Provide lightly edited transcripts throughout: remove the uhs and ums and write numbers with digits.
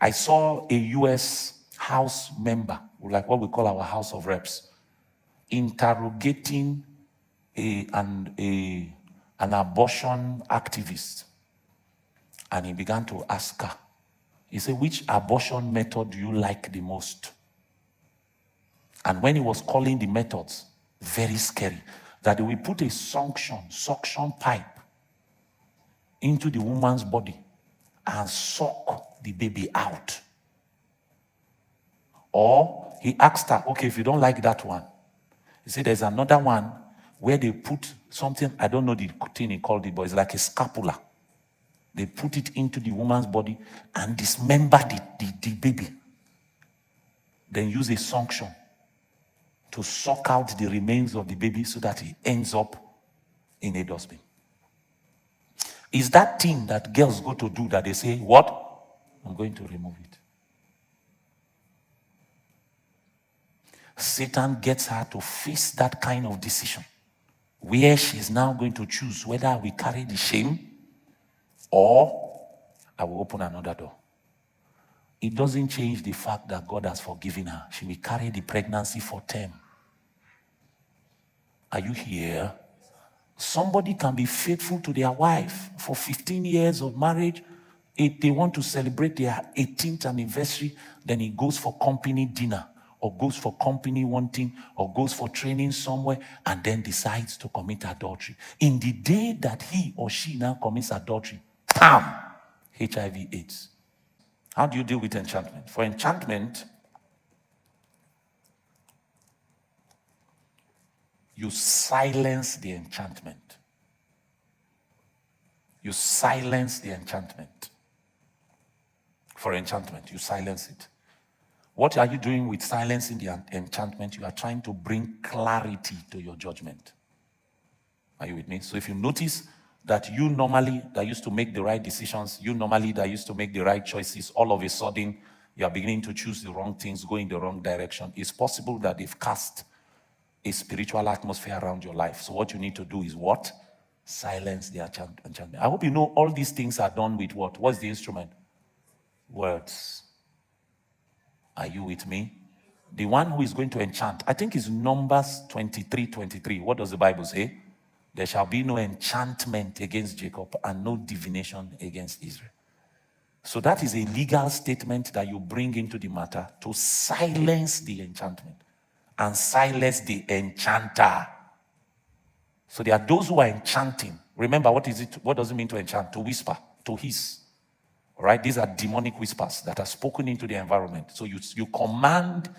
I saw a U.S. House member, like what we call our House of Reps, interrogating an abortion activist. And he began to ask her, he said, which abortion method do you like the most? And when he was calling the methods, very scary, that they will put a suction pipe into the woman's body and suck the baby out. Or he asked her, okay, if you don't like that one, he said there's another one where they put something, I don't know the thing he called it, but it's like a scapula. They put it into the woman's body and dismember the baby. Then use a suction to suck out the remains of the baby so that it ends up in a dustbin. Is that thing that girls go to do that they say, what? I'm going to remove it. Satan gets her to face that kind of decision where she's now going to choose whether I will carry the shame or I will open another door. It doesn't change the fact that God has forgiven her. She will carry the pregnancy for term. Are you here? Somebody can be faithful to their wife for 15 years of marriage. If they want to celebrate their 18th anniversary, then he goes for company dinner or goes for company one thing or goes for training somewhere and then decides to commit adultery. In the day that he or she now commits adultery, bam, HIV/AIDS. How do you deal with enchantment? For enchantment, you silence the enchantment. You silence the enchantment. For enchantment, you silence it. What are you doing with silencing the enchantment? You are trying to bring clarity to your judgment. Are you with me? So if you notice that you normally that used to make the right decisions, you normally that used to make the right choices, all of a sudden you are beginning to choose the wrong things, go in the wrong direction. It's possible that they've cast a spiritual atmosphere around your life. So what you need to do is what? Silence the enchantment. I hope you know all these things are done with what? What's the instrument? Words. Are you with me? The one who is going to enchant, I think it's Numbers 23:23. What does the Bible say? There shall be no enchantment against Jacob and no divination against Israel. So that is a legal statement that you bring into the matter to silence the enchantment and silence the enchanter. So there are those who are enchanting. Remember, what is it? What does it mean to enchant? To whisper, to hiss. All right? These are demonic whispers that are spoken into the environment. So you command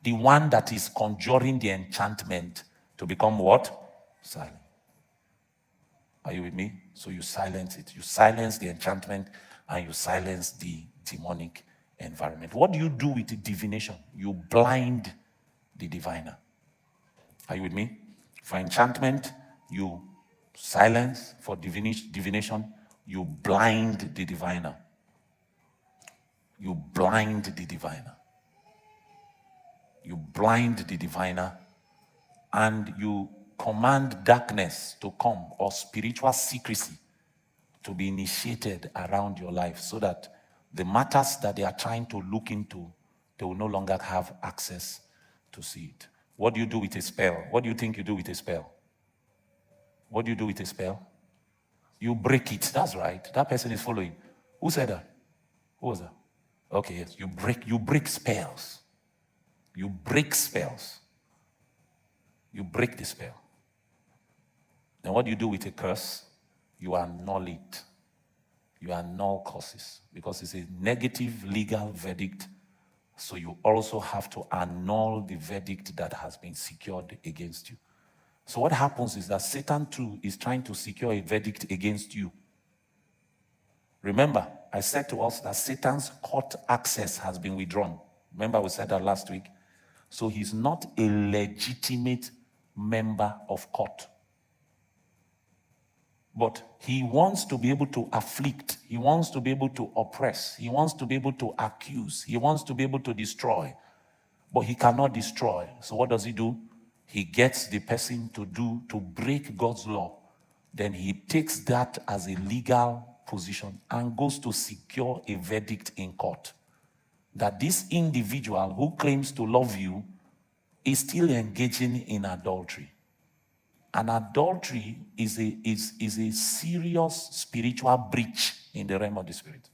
the one that is conjuring the enchantment to become what? Silent. Are you with me? So you silence it. You silence the enchantment and you silence the demonic environment. What do you do with the divination? You blind the diviner. Are you with me? For enchantment, you silence. For divination, you blind the diviner. You blind the diviner. You blind the diviner and you command darkness to come or spiritual secrecy to be initiated around your life so that the matters that they are trying to look into, they will no longer have access to see it. What do you do with a spell? What do you think you do with a spell? What do you do with a spell? You break it. That's right. That person is following. Who said that? Who was that? Okay, yes. You break spells. You break spells. You break the spell. Then what do you do with a curse? You annul it. You annul curses because it's a negative legal verdict. So you also have to annul the verdict that has been secured against you. So what happens is that Satan too is trying to secure a verdict against you. Remember, I said to us that Satan's court access has been withdrawn. Remember we said that last week? So he's not a legitimate member of court. But he wants to be able to afflict. He wants to be able to oppress. He wants to be able to accuse. He wants to be able to destroy. But he cannot destroy. So what does he do? He gets the person to break God's law. Then he takes that as a legal position and goes to secure a verdict in court. that this individual who claims to love you is still engaging in adultery. And adultery is a serious spiritual breach in the realm of the spirit.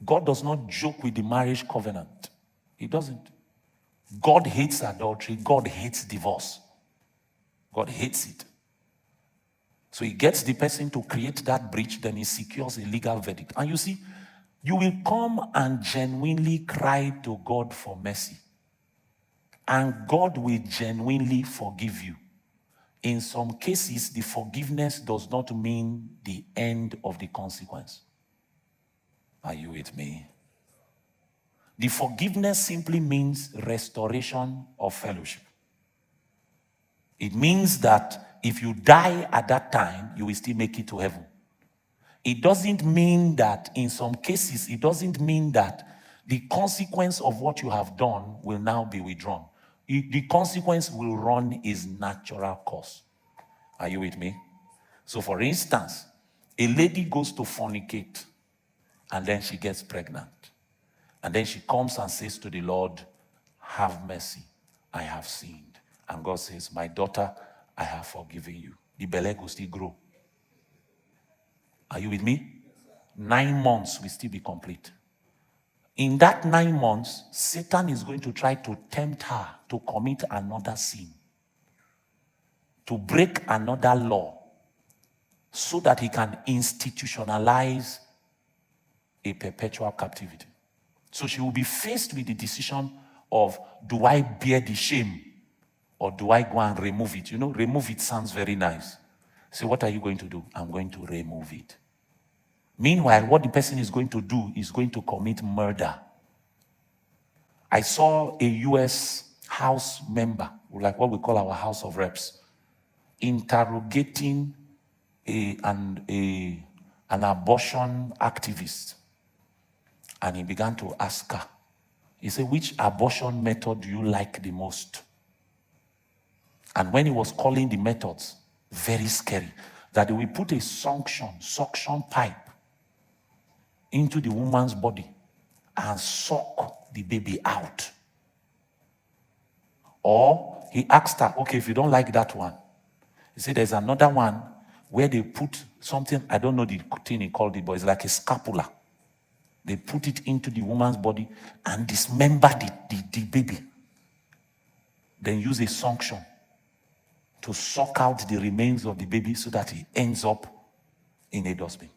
God does not joke with the marriage covenant. He doesn't. God hates adultery. God hates divorce. God hates it. So he gets the person to create that breach, then he secures a legal verdict. And you see, you will come and genuinely cry to God for mercy. And God will genuinely forgive you. In some cases, the forgiveness does not mean the end of the consequence. Are you with me? The forgiveness simply means restoration of fellowship. It means that if you die at that time, you will still make it to heaven. It doesn't mean that, in some cases, it doesn't mean that the consequence of what you have done will now be withdrawn. The consequence will run its natural course. Are you with me? So, for instance, a lady goes to fornicate and then she gets pregnant. And then she comes and says to the Lord, have mercy, I have sinned. And God says, my daughter, I have forgiven you. The belly will still grow. Are you with me? 9 months will still be complete. In that 9 months, Satan is going to try to tempt her to commit another sin, to break another law, so that he can institutionalize a perpetual captivity. So she will be faced with the decision of, do I bear the shame or do I go and remove it? You know, remove it sounds very nice. So what are you going to do? I'm going to remove it. Meanwhile, what the person is going to do is going to commit murder. I saw a U.S. House member, like what we call our House of Reps, interrogating an abortion activist. And he began to ask her, he said, which abortion method do you like the most? And when he was calling the methods, very scary, that they will put a suction pipe into the woman's body and suck the baby out. Or he asked her, okay, if you don't like that one, he said there's another one where they put something, I don't know the thing he called it, but it's like a scapula. They put it into the woman's body and dismember the baby. Then use a suction to suck out the remains of the baby so that it ends up in a dustbin.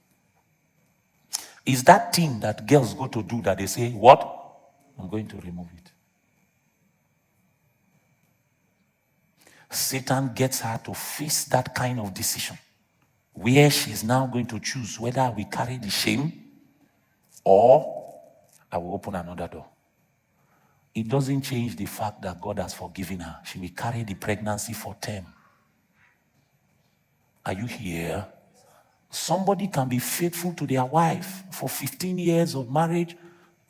Is that thing that girls go to do that they say, what? I'm going to remove it. Satan gets her to face that kind of decision where she's now going to choose whether we carry the shame or I will open another door. It doesn't change the fact that God has forgiven her. She will carry the pregnancy for 10. Are you here? Somebody can be faithful to their wife for 15 years of marriage.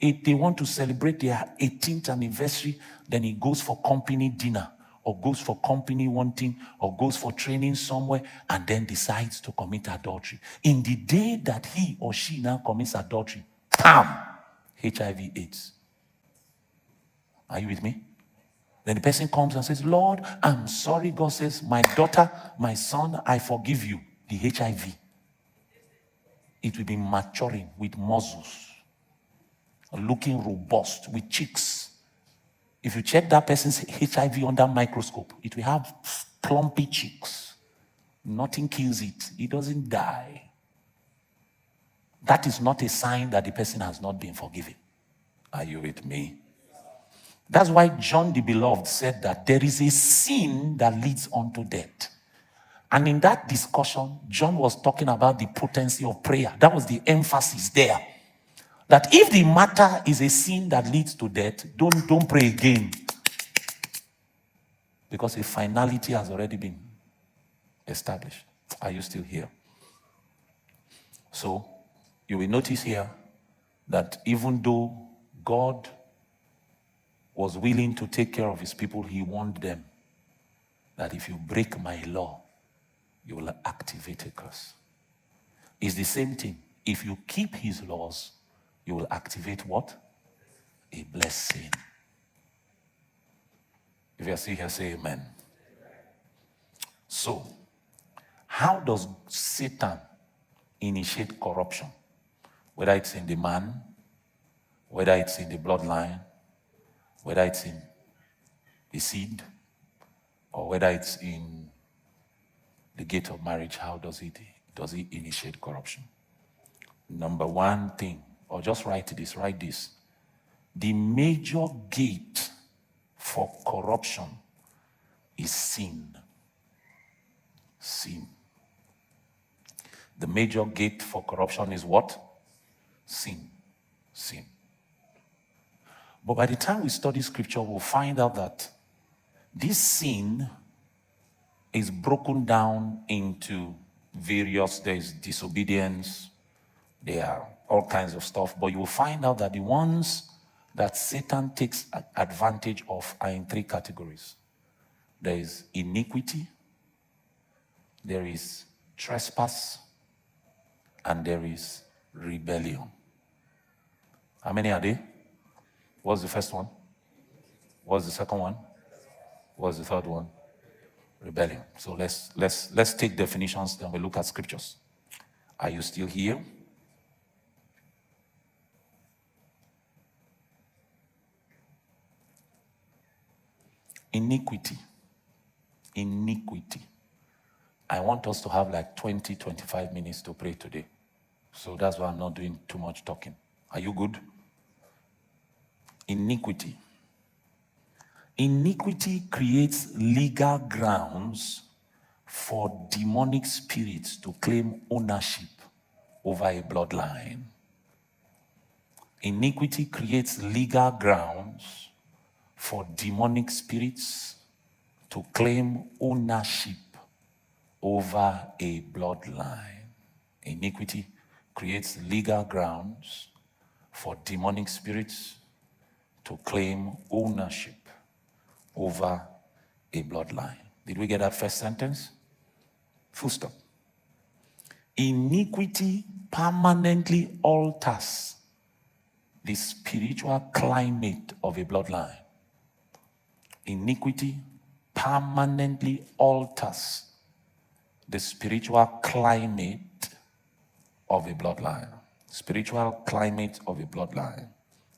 If they want to celebrate their 18th anniversary, then he goes for company dinner, or goes for company one thing, or goes for training somewhere, and then decides to commit adultery. In the day that he or she now commits adultery, bam! HIV/AIDS. Are you with me? Then the person comes and says, Lord, I'm sorry. God says, my daughter, my son, I forgive you. The HIV. It will be maturing with muscles, looking robust, with cheeks. If you check that person's HIV under microscope, it will have plumpy cheeks. Nothing kills it. It doesn't die. That is not a sign that the person has not been forgiven. Are you with me? That's why John the Beloved said that there is a sin that leads unto death. And in that discussion, John was talking about the potency of prayer. That was the emphasis there. That if the matter is a sin that leads to death, don't pray again. Because a finality has already been established. Are you still here? So, you will notice here that even though God was willing to take care of his people, he warned them that if you break my law, you will activate a curse. It's the same thing. If you keep his laws, you will activate what? A blessing. If you're still here, say amen. So, how does Satan initiate corruption? Whether it's in the man, whether it's in the bloodline, whether it's in the seed, or whether it's in the gate of marriage, how does he initiate corruption? Number one thing, or just write this. The major gate for corruption is sin. Sin. The major gate for corruption is what? Sin. Sin. But by the time we study scripture, we'll find out that this sin is broken down into various, there's disobedience, there are all kinds of stuff, but you will find out that the ones that Satan takes advantage of are in three categories. There is iniquity, there is trespass, and there is rebellion. How many are there? What's the first one? What's the second one? What's the third one? Rebellion. So let's take definitions, then we look at scriptures. Are you still here? Iniquity. I want us to have like 20-25 minutes to pray today. So that's why I'm not doing too much talking. Are you good? Iniquity. Iniquity creates legal grounds for demonic spirits to claim ownership over a bloodline. Iniquity creates legal grounds for demonic spirits to claim ownership over a bloodline. Iniquity creates legal grounds for demonic spirits to claim ownership over a bloodline. Did we get that first sentence? Full stop. Iniquity permanently alters the spiritual climate of a bloodline. Iniquity permanently alters the spiritual climate of a bloodline. Spiritual climate of a bloodline.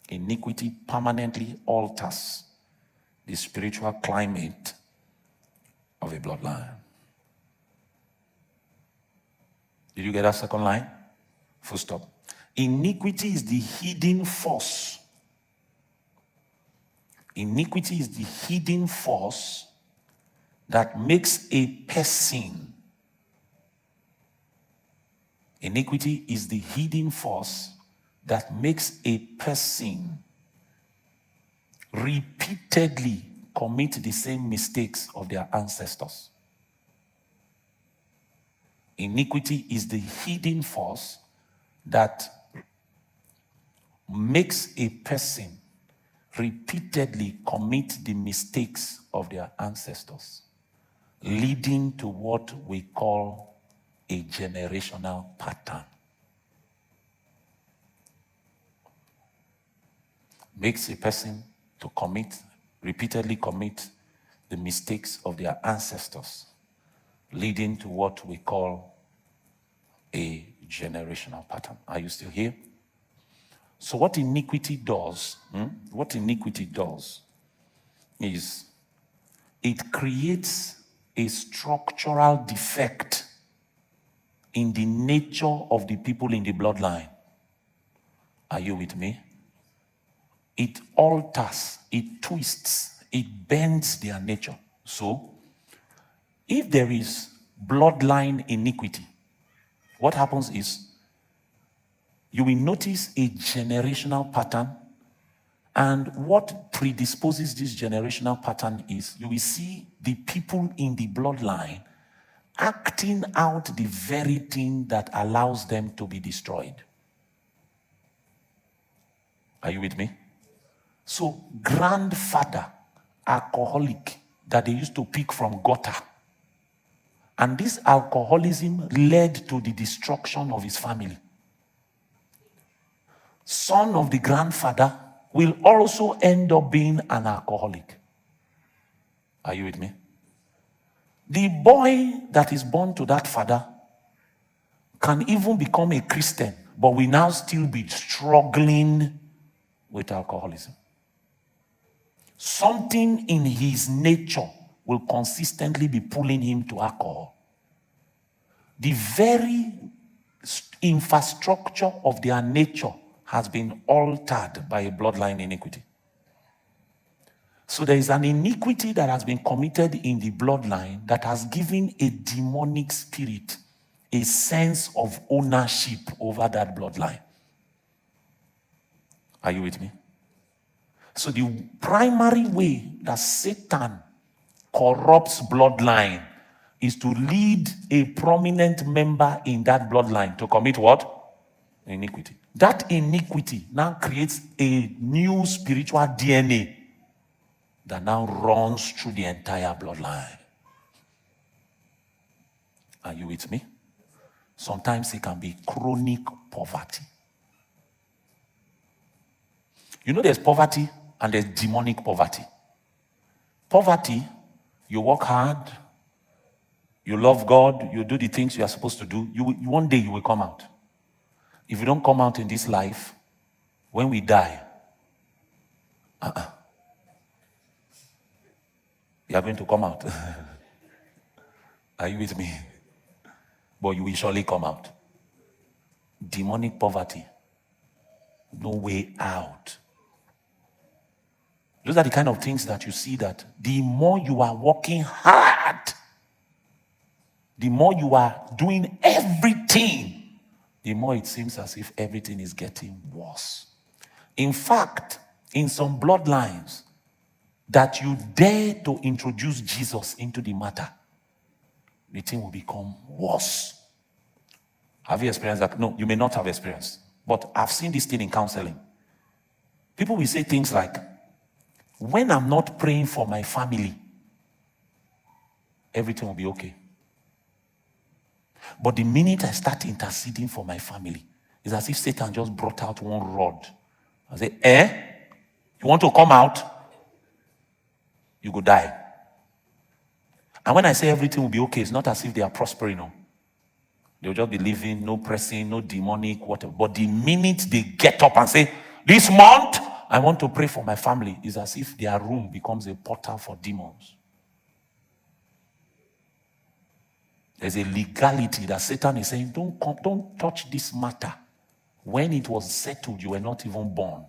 Iniquity permanently alters the spiritual climate of a bloodline. Did you get that second line? Full stop. Iniquity is the hidden force. Iniquity is the hidden force that makes a person. Iniquity is the hidden force that makes a person repeatedly commit the same mistakes of their ancestors. Iniquity is the hidden force that makes a person repeatedly commit the mistakes of their ancestors, leading to what we call a generational pattern. Makes a person to repeatedly commit the mistakes of their ancestors, leading to what we call a generational pattern. Are you still here? So what iniquity does, is it creates a structural defect in the nature of the people in the bloodline. Are you with me? It alters, it twists, it bends their nature. So, if there is bloodline iniquity, what happens is you will notice a generational pattern, and what predisposes this generational pattern is you will see the people in the bloodline acting out the very thing that allows them to be destroyed. Are you with me? So, grandfather, alcoholic, that they used to pick from gutter. And this alcoholism led to the destruction of his family. son of the grandfather, will also end up being an alcoholic. Are you with me? The boy that is born to that father can even become a Christian, but will now still be struggling with alcoholism. Something in his nature will consistently be pulling him to alcohol. The very infrastructure of their nature has been altered by a bloodline iniquity. So there is an iniquity that has been committed in the bloodline that has given a demonic spirit a sense of ownership over that bloodline. Are you with me? So the primary way that Satan corrupts bloodline is to lead a prominent member in that bloodline to commit what? Iniquity. That iniquity now creates a new spiritual DNA that now runs through the entire bloodline. Are you with me? Sometimes it can be chronic poverty. You know there's poverty and there's demonic poverty. Poverty, you work hard, you love God, you do the things you are supposed to do. One day you will come out. If you don't come out in this life, when we die, you are going to come out. Are you with me? But you will surely come out. Demonic poverty, no way out. Those are the kind of things that you see that the more you are working hard, the more you are doing everything, the more it seems as if everything is getting worse. In fact, in some bloodlines, that you dare to introduce Jesus into the matter, the thing will become worse. Have you experienced that? No, you may not have experienced. But I've seen this thing in counseling. People will say things like, when I'm not praying for my family, everything will be okay. But the minute I start interceding for my family, it's as if Satan just brought out one rod. I say, you want to come out? You go die. And when I say everything will be okay, it's not as if they are prospering. No. They'll just be living, no pressing, no demonic, whatever. But the minute they get up and say, this month, I want to pray for my family, it's as if their room becomes a portal for demons. There's a legality that Satan is saying, don't touch this matter. When it was settled, you were not even born.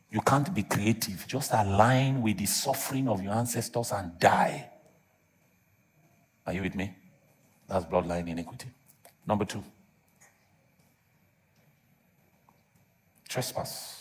You can't be creative. Just align with the suffering of your ancestors and die. Are you with me? That's bloodline iniquity. Number 2. Trespass.